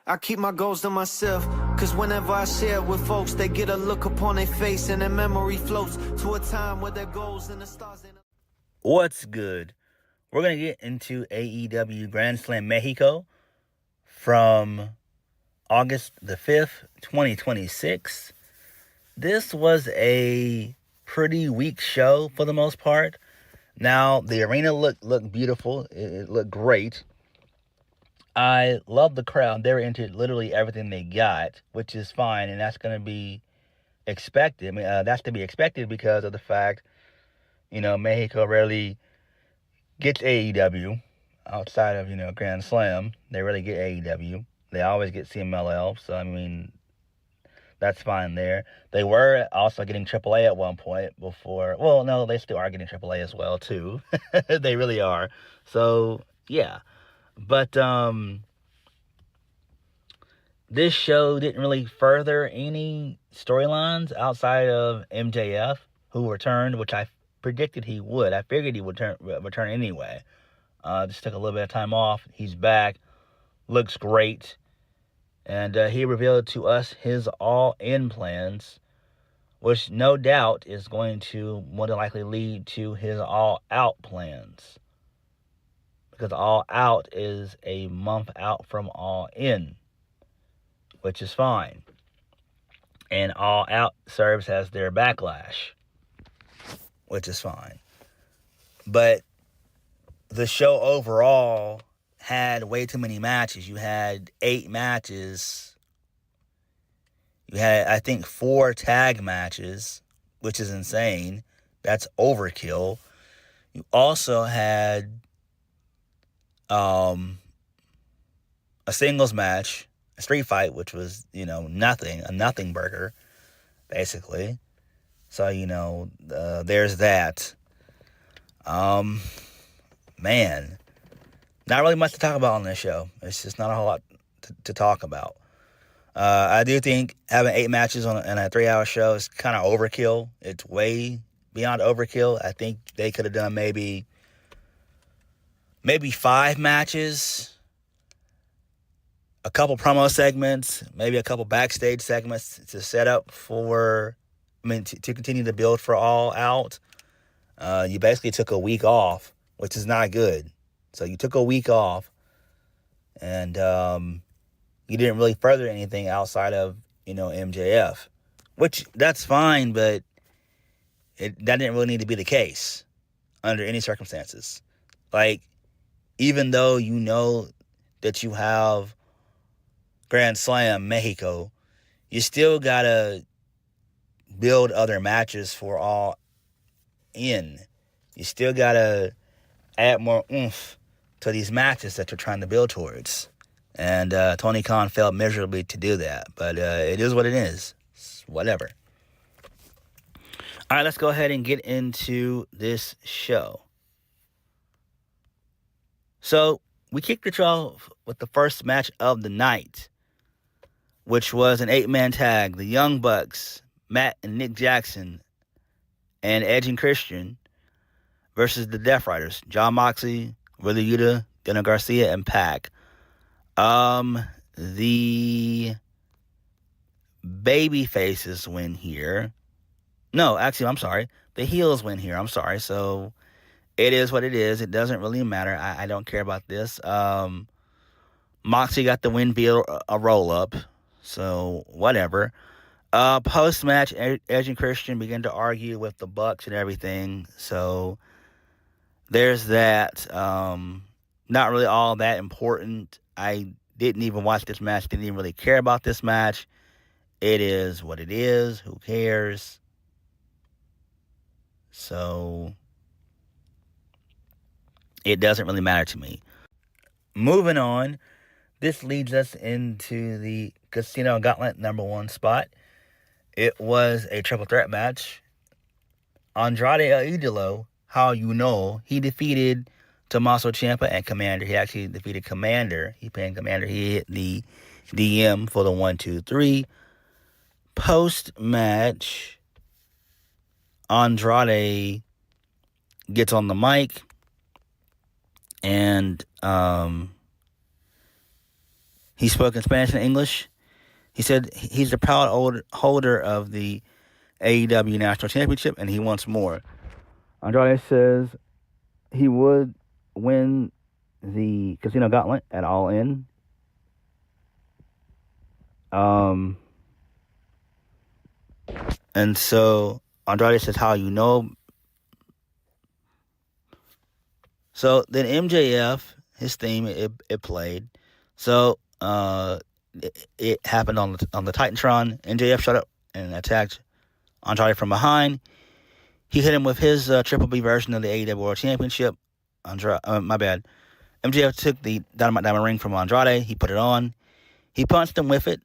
I keep my goals to myself, cause whenever I share it with folks, they get a look upon their face and their memory floats to a time where their goals and the stars ain't... What's good? We're going to get into AEW Grand Slam Mexico from August the 5th, 2026. This was a pretty weak show for the most part. Now, the arena looked beautiful. It looked great. I love the crowd. They're into literally everything they got, which is fine, and that's going to be expected. I mean, that's to be expected because of the fact, Mexico rarely gets AEW outside of, Grand Slam. They rarely get AEW. They always get CMLL, so, I mean, that's fine there. They were also getting AAA at one point before. Well, no, they still are getting AAA as well, too. They really are. So, yeah. But this show didn't really further any storylines outside of MJF, who returned, which I predicted he would. I figured he would return anyway. Just took a little bit of time off. He's back. Looks great. And he revealed to us his all-in plans, which no doubt is going to more than likely lead to his all-out plans. Because All Out is a month out from All In, which is fine. And All Out serves as their backlash, which is fine. But the show overall had way too many matches. You had 8 matches. You had, I think, 4 tag matches, which is insane. That's overkill. You also had a singles match, a street fight, which was, a nothing burger, basically. So, there's that. Man, not really much to talk about on this show. It's just not a whole lot to talk about. I do think having 8 matches in a 3-hour show is kind of overkill. It's way beyond overkill. I think they could have done maybe 5 matches, a couple promo segments, maybe a couple backstage segments to set up for, to continue to build for All Out. You basically took a week off, which is not good. So you took a week off, and you didn't really further anything outside of, MJF, which that's fine, but that didn't really need to be the case under any circumstances. Like, even though you know that you have Grand Slam Mexico, you still gotta build other matches for All In. You still gotta add more oomph to these matches that you're trying to build towards. And Tony Khan failed miserably to do that. But it is what it is. It's whatever. All right, let's go ahead and get into this show. So, we kicked it off with the first match of the night, which was an 8-man tag. The Young Bucks, Matt and Nick Jackson, and Edge and Christian versus the Death Riders, Jon Moxley, Wheeler Yuta, Daniel Garcia, and Pac. The baby faces win here. No, actually, I'm sorry. The heels win here. I'm sorry. So, it is what it is. It doesn't really matter. I don't care about this. Moxie got the win via a roll-up. So, whatever. Post-match, Edge and Christian begin to argue with the Bucks and everything. So, there's that. Not really all that important. I didn't even watch this match. Didn't even really care about this match. It is what it is. Who cares? So, it doesn't really matter to me. Moving on, this leads us into the Casino Gauntlet #1 spot. It was a triple threat match. Andrade El Idolo, he defeated Tommaso Ciampa and Commander. He actually defeated Commander. He pinned Commander. He hit the DM for the 1-2-3. Post-match, Andrade gets on the mic and He spoke in Spanish and English. He said he's the proud holder of the AEW National Championship, and he wants more. Andrade says he would win the Casino Gauntlet at All In. And so Andrade says, how you know? So then MJF, his theme, it played. So it happened on the Titantron. MJF showed up and attacked Andrade from behind. He hit him with his Triple B version of the AEW World Championship. MJF took the Dynamite Diamond ring from Andrade. He put it on. He punched him with it.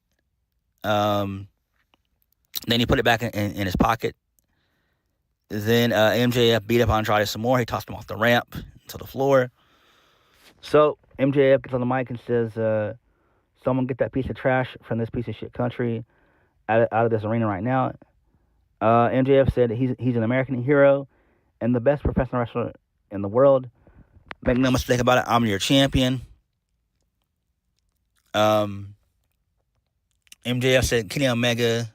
Then he put it back in his pocket. Then MJF beat up Andrade some more. He tossed him off the ramp to the floor. So MJF gets on the mic and says, someone get that piece of trash from this piece of shit country out of this arena right now. MJF said he's an American hero and the best professional wrestler in the world. Make no mistake about it, I'm your champion. MJF said Kenny Omega...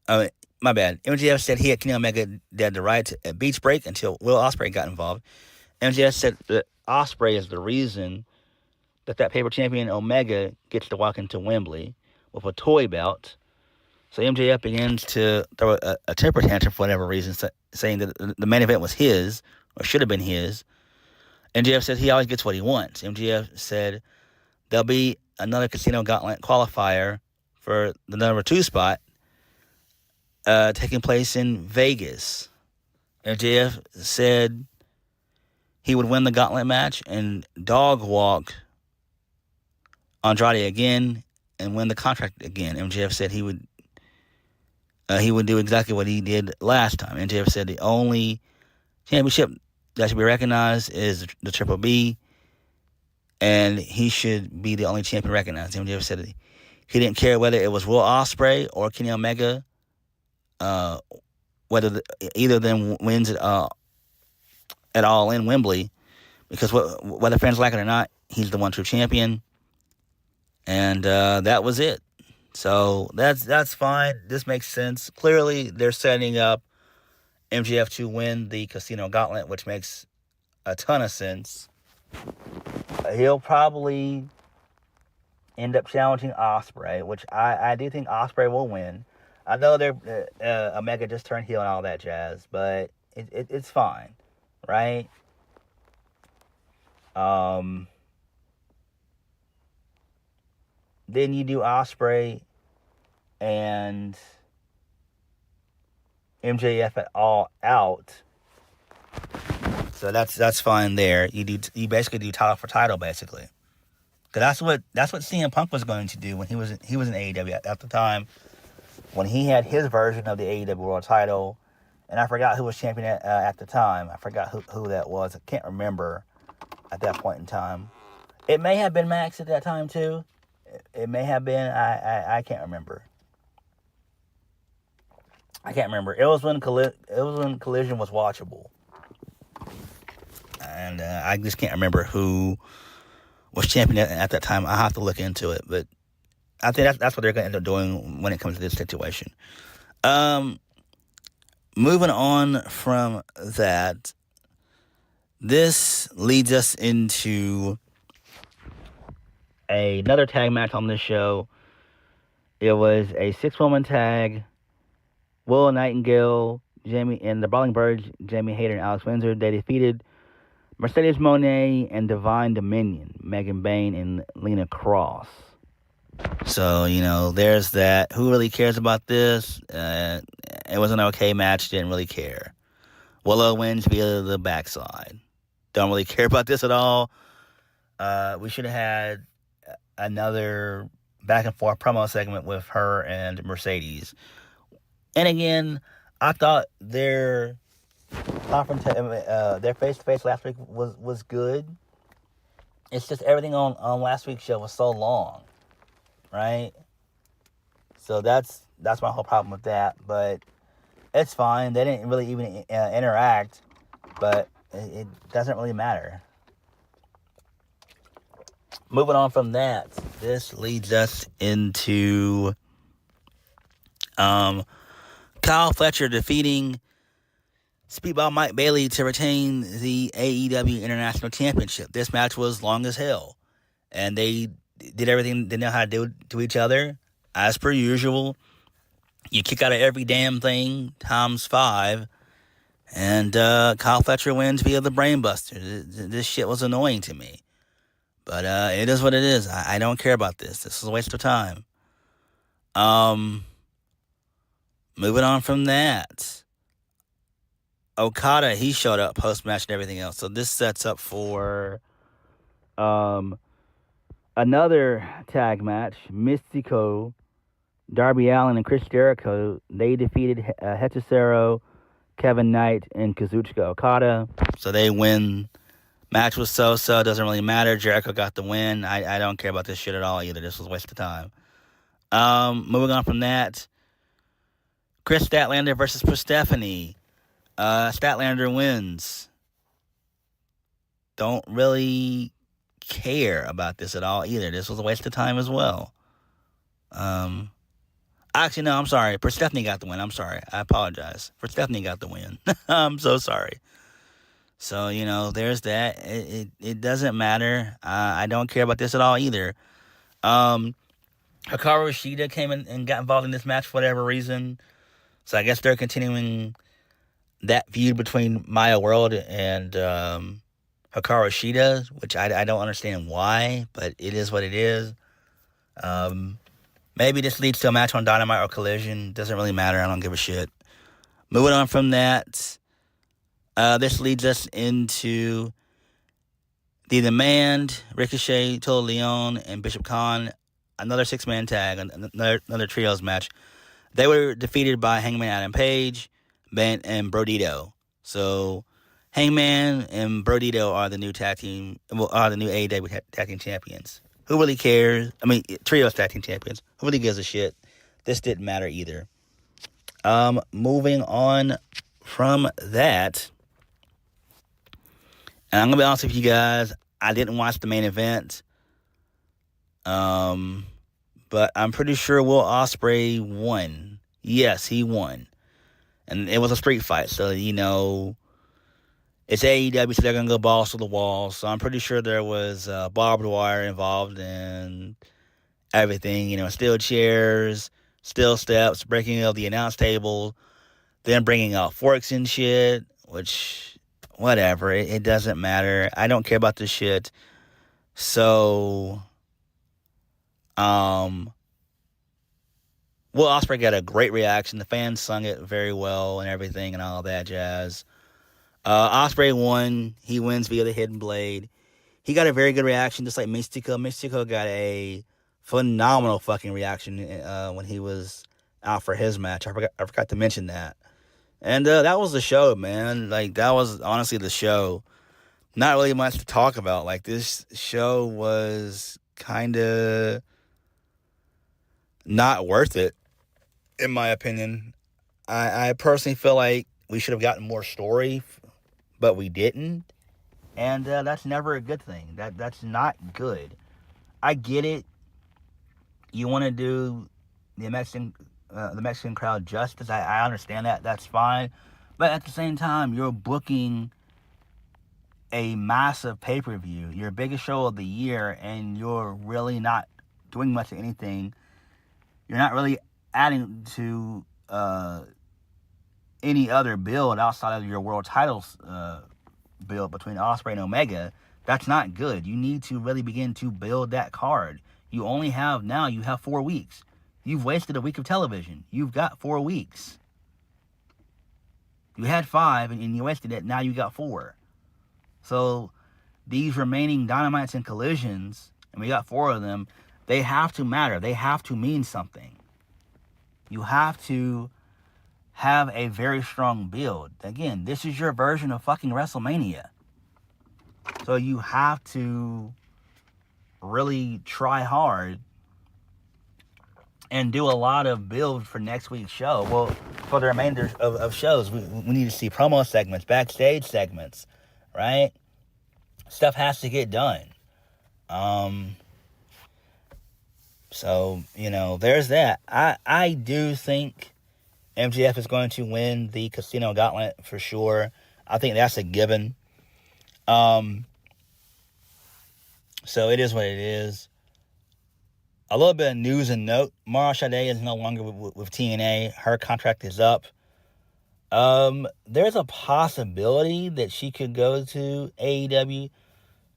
MJF said he had Kenny Omega dead to rights at Beach Break until Will Ospreay got involved. MJF said that Ospreay is the reason that paper champion Omega gets to walk into Wembley with a toy belt. So MJF begins to throw a temper tantrum for whatever reason, saying that the main event was his, or should have been his. MJF said he always gets what he wants. MJF said there'll be another Casino Gauntlet qualifier for the number 2 spot taking place in Vegas. MJF said he would win the Gauntlet match and dog walk Andrade again and win the contract again. MJF said he would do exactly what he did last time. MJF said the only championship that should be recognized is the Triple B, and he should be the only champion recognized. MJF said he didn't care whether it was Will Ospreay or Kenny Omega, whether either of them wins it at All in Wembley, because whether fans like it or not, he's the one true champion. And that was it. So that's fine. This makes sense. Clearly, they're setting up MJF to win the Casino Gauntlet, which makes a ton of sense. He'll probably end up challenging Ospreay, which I do think Ospreay will win. I know Omega just turned heel and all that jazz, but it's fine, right? Then you do Ospreay and MJF at All Out. So that's fine there. You basically do title for title, basically. Because that's what CM Punk was going to do when he was in AEW at the time, when he had his version of the AEW World Title. And I forgot who was champion at the time. I forgot who that was. I can't remember at that point in time. It may have been Max at that time too. It may have been. I can't remember. It was when Collision was watchable, and I just can't remember who was champion at that time. I have to look into it, but I think that's what they're going to end up doing when it comes to this situation. Moving on from that, this leads us into another tag match on this show. It was a 6-woman tag. Will Nightingale, Jamie, and the Brawling Birds, Jamie Hayter and Alex Windsor. They defeated Mercedes Moné and Divine Dominion, Megan Bain and Lena Cross. So, there's that. Who really cares about this? It was an okay match. Didn't really care. Willow wins via the backside. Don't really care about this at all. We should have had another back and forth promo segment with her and Mercedes. And again, I thought their face-to-face last week was good. It's just everything on last week's show was so long, right? So that's my whole problem with that. But it's fine. They didn't really even interact, but it doesn't really matter. moving on from that, this leads us into Kyle Fletcher defeating Speedball Mike Bailey to retain the AEW International Championship. This match was long as hell, and they did everything they know how to do to each other, as per usual. You kick out of every damn thing times 5, and Kyle Fletcher wins via the Brainbuster. This shit was annoying to me. But it is what it is. I don't care about this. This is a waste of time. Moving on from that. Okada, he showed up post-match and everything else. So this sets up for another tag match. Mystico, Darby Allin, and Chris Jericho, they defeated Hechicero, Kevin Knight, and Kazuchika Okada. So they win. Match was so-so. Doesn't really matter. Jericho got the win. I don't care about this shit at all either. This was a waste of time. Moving on from that. Chris Statlander versus Persephone. Statlander wins. Don't really care about this at all either. This was a waste of time as well. Actually, no, I'm sorry. Persephone got the win. I'm sorry. I apologize. Persephone got the win. I'm so sorry. So, there's that. It doesn't matter. I don't care about this at all either. Hikaru Shida came in and got involved in this match for whatever reason. So I guess they're continuing that feud between Maya World and Hikaru Shida, which I don't understand why, but it is what it is. Maybe this leads to a match on Dynamite or Collision. Doesn't really matter. I don't give a shit. Moving on from that. This leads us into The Demand, Ricochet, Total Leon, and Bishop Khan. Another 6-man tag, another trios match. They were defeated by Hangman Adam Page, Bent, and Brodito. So Hangman and Brodito are the new new AEW tag team champions. Who really cares? I mean, trios tag team champions. Who really gives a shit? This didn't matter either. Moving on from that. And I'm going to be honest with you guys, I didn't watch the main event. But I'm pretty sure Will Ospreay won. Yes, he won. And it was a street fight, so, it's AEW, so they're going to go balls to the wall. So I'm pretty sure there was barbed wire involved in everything. Steel chairs, steel steps, breaking of the announce table, then bringing out forks and shit, which... Whatever, it doesn't matter. I don't care about this shit. So, Will Ospreay got a great reaction. The fans sung it very well and everything and all that jazz. Ospreay won. He wins via the Hidden Blade. He got a very good reaction, just like Mystico. Mystico got a phenomenal fucking reaction when he was out for his match. I forgot to mention that. And that was the show, man. That was honestly the show. Not really much to talk about. This show was kind of not worth it, in my opinion. I personally feel like we should have gotten more story, but we didn't. And that's never a good thing. That's not good. I get it. You want to do the Mexican crowd justice. I understand that. That's fine. But at the same time, you're booking a massive pay-per-view, your biggest show of the year, and you're really not doing much of anything. You're not really adding to any other build outside of your world titles build between Ospreay and Omega. That's not good. You need to really begin to build that card. You have 4 weeks. You've wasted a week of television. You've got 4 weeks. You had 5 and you wasted it. Now you got 4. So these remaining Dynamites and Collisions, and we got 4 of them, they have to matter. They have to mean something. You have to have a very strong build. Again, this is your version of fucking WrestleMania. So you have to really try hard and do a lot of build for next week's show. Well, for the remainder of shows, we need to see promo segments, backstage segments, right? Stuff has to get done. So, there's that. I do think MJF is going to win the Casino Gauntlet for sure. I think that's a given. So it is what it is. A little bit of news and note. Mara Sade is no longer with TNA. Her contract is up. There's a possibility that she could go to AEW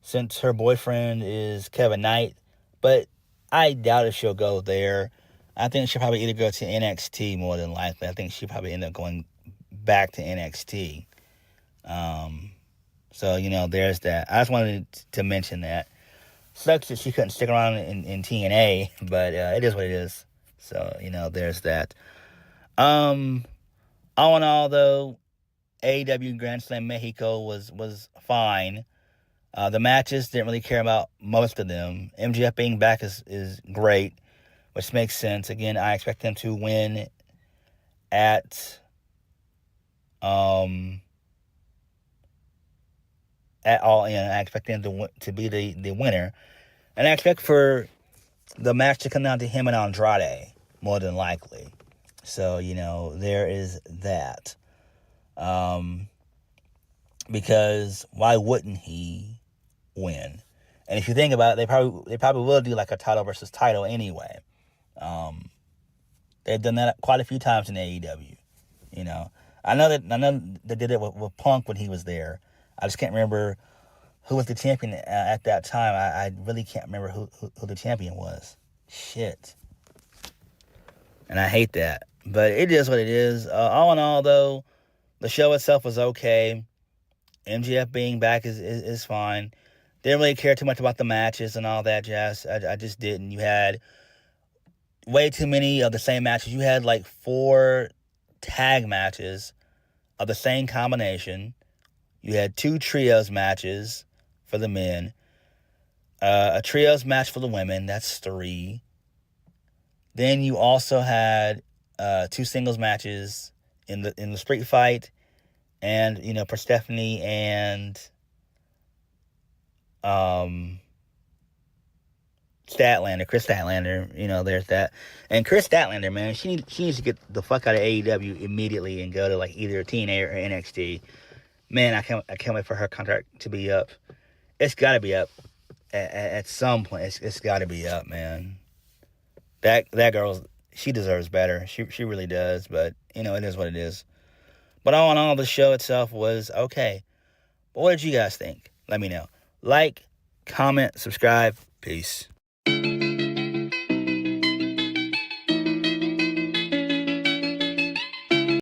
since her boyfriend is Kevin Knight. But I doubt if she'll go there. I think she'll probably either go to NXT more than likely. I think she'll probably end up going back to NXT. So, there's that. I just wanted to mention that. Sucks that she couldn't stick around in TNA, but it is what it is. So, there's that. All in all, though, AEW Grand Slam Mexico was fine. The matches, didn't really care about most of them. MJF being back is great, which makes sense. Again, I expect him to win at All In. I expect him to be the winner. And I expect for the match to come down to him and Andrade, more than likely. So, there is that. Because why wouldn't he win? And if you think about it, they probably will do like a title versus title anyway. They've done that quite a few times in AEW. I know they did it with Punk when he was there. I just can't remember who was the champion at that time. I really can't remember who the champion was. Shit. And I hate that. But it is what it is. All in all, though, the show itself was okay. MJF being back is fine. Didn't really care too much about the matches and all that jazz. I just didn't. You had way too many of the same matches. You had like 4 tag matches of the same combination. You had 2 trios matches for the men. A trios match for the women. That's 3. Then you also had 2 singles matches in the street fight, and for Stephanie and Statlander, Chris Statlander. There's that. And Chris Statlander, man, she needs to get the fuck out of AEW immediately and go to like either TNA or NXT. Man, I can't wait for her contract to be up. It's got to be up at some point. It's got to be up, man. That girl, she deserves better. She really does. But it is what it is. But all in all, the show itself was okay. But what did you guys think? Let me know. Like, comment, subscribe. Peace.